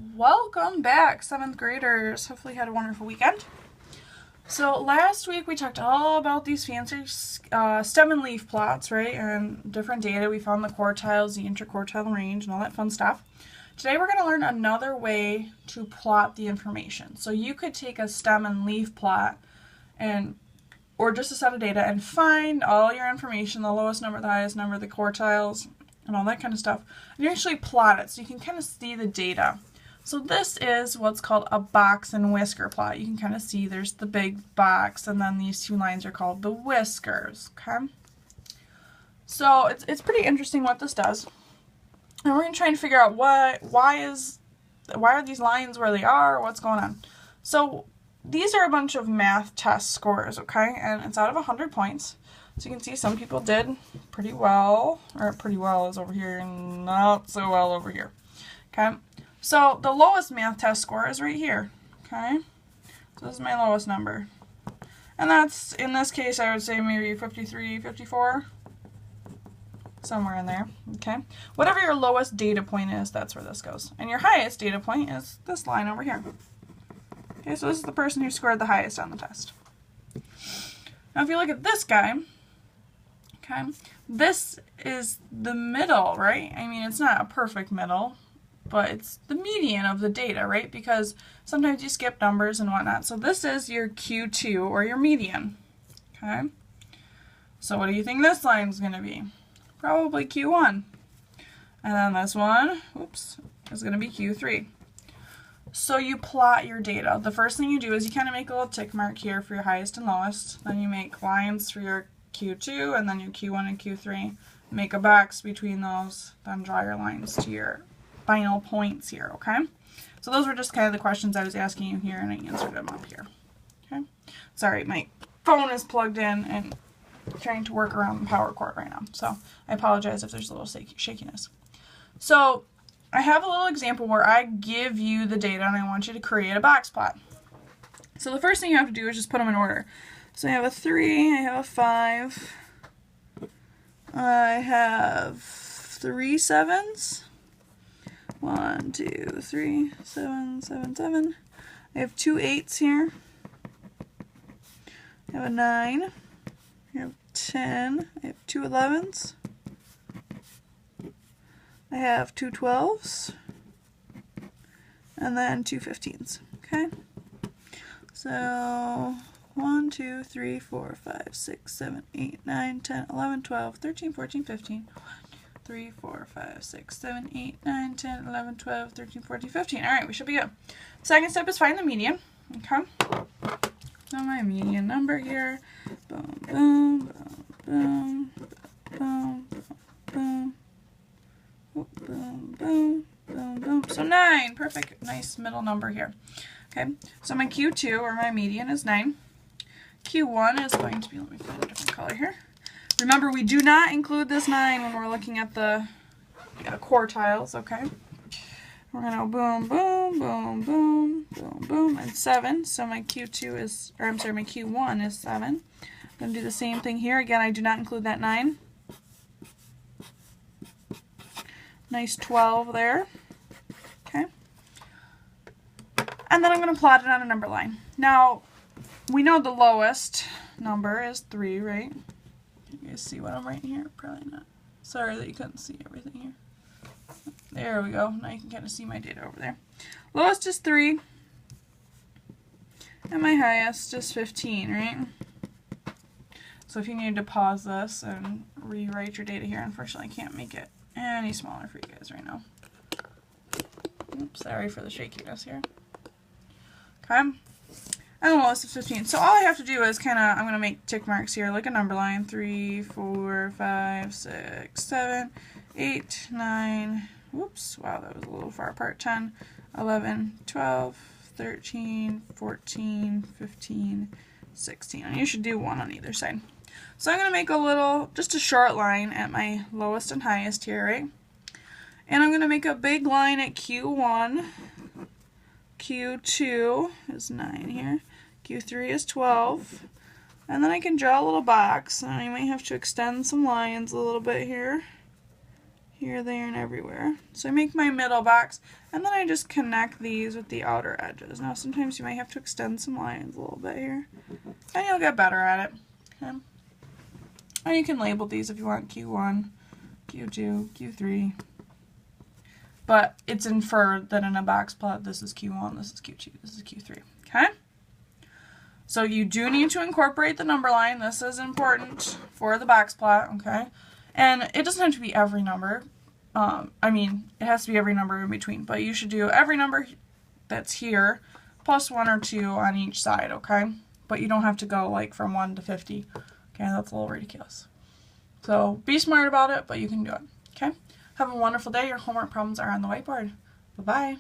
Welcome back, 7th graders. Hopefully you had a wonderful weekend. So last week we talked all about these fancy stem and leaf plots, right? And different data. We found the quartiles, the interquartile range, and all that fun stuff. Today we're going to learn another way to plot the information. So you could take a stem and leaf plot or just a set of data and find all your information, the lowest number, the highest number, the quartiles, and all that kind of stuff. And you actually plot it so you can kind of see the data. So this is what's called a box and whisker plot. You can kind of see there's the big box, and then these two lines are called the whiskers, okay? So it's pretty interesting what this does. And we're going to try and figure out why are these lines where they are, what's going on. So these are a bunch of math test scores, okay? And it's out of 100 points. So you can see some people did pretty well, or pretty well is over here and not so well over here, okay? So the lowest math test score is right here, okay? So this is my lowest number. And that's, in this case, I would say maybe 53, 54, somewhere in there, okay? Whatever your lowest data point is, that's where this goes. And your highest data point is this line over here. Okay, so this is the person who scored the highest on the test. Now if you look at this guy, okay, this is the middle, right? I mean, it's not a perfect middle, but it's the median of the data, right? Because sometimes you skip numbers and whatnot. So this is your Q2 or your median, okay? So what do you think this line is going to be? Probably Q1. And then this one, oops, is going to be Q3. So you plot your data. The first thing you do is you kind of make a little tick mark here for your highest and lowest. Then you make lines for your Q2 and then your Q1 and Q3. Make a box between those, then draw your lines to your final points here, okay? So those were just kind of the questions I was asking you here, and I answered them up here, okay? Sorry, my phone is plugged in and trying to work around the power cord right now, so I apologize if there's a little shakiness. So I have a little example where I give you the data and I want you to create a box plot. So the first thing you have to do is just put them in order. So I have a 3, I have a 5, I have 3 7s, 1, 2, 3, 7, 7, 7. I have 2 8s here. I have a 9. I have 10. I have 2 11s. I have 2 12s. And then 2 15s. Okay? So 1, 2, 3, 4, 5, 6, 7, 8, 9, 10, 11, 12, 13, 14, 15. 3, 4, 5, 6, 7, 8, 9, 10, 11, 12, 13, 14, 15. Alright, we should be good. Second step is find the median. Okay. So my median number here. Boom, boom, boom, boom, boom, boom, boom, boom, boom, boom. So 9. Perfect. Nice middle number here. Okay. So my Q2 or my median is 9. Q1 is going to be, let me find a different color here. Remember, we do not include this 9 when we're looking at the quartiles, okay? We're going to boom, boom, boom, boom, boom, boom, and 7. So my Q2 is, or I'm sorry, my Q1 is 7. I'm going to do the same thing here. Again, I do not include that 9. Nice 12 there. Okay. And then I'm going to plot it on a number line. Now, we know the lowest number is 3, right? You guys see what I'm writing here? Probably not. Sorry that you couldn't see everything here. There we go. Now you can kind of see my data over there. Lowest is 3. And my highest is 15, right? So if you need to pause this and rewrite your data here, unfortunately I can't make it any smaller for you guys right now. Oops, sorry for the shakiness here. Okay. And the lowest is 15. So all I have to do is kind of, I'm going to make tick marks here, like a number line. 3, 4, 5, 6, 7, 8, 9, whoops, wow, that was a little far apart. 10, 11, 12, 13, 14, 15, 16. And you should do 1 on either side. So I'm going to make a little, just a short line at my lowest and highest here, right? And I'm going to make a big line at Q1. Q2 is 9 here. Q3 is 12. And then I can draw a little box. And I might have to extend some lines a little bit here. here, there, and everywhere. So I make my middle box, and then I just connect these with the outer edges. Now sometimes you might have to extend some lines a little bit here, and you'll get better at it. Okay. And you can label these if you want, Q1, Q2, Q3. But it's inferred that in a box plot, this is Q1, this is Q2, this is Q3. Okay? So you do need to incorporate the number line. This is important for the box plot, okay? And it doesn't have to be every number. I mean, it has to be every number in between, but you should do every number that's here plus 1 or 2 on each side, okay? But you don't have to go like from 1 to 50. Okay, that's a little ridiculous. So be smart about it, but you can do it, okay? Have a wonderful day. Your homework problems are on the whiteboard. Bye-bye.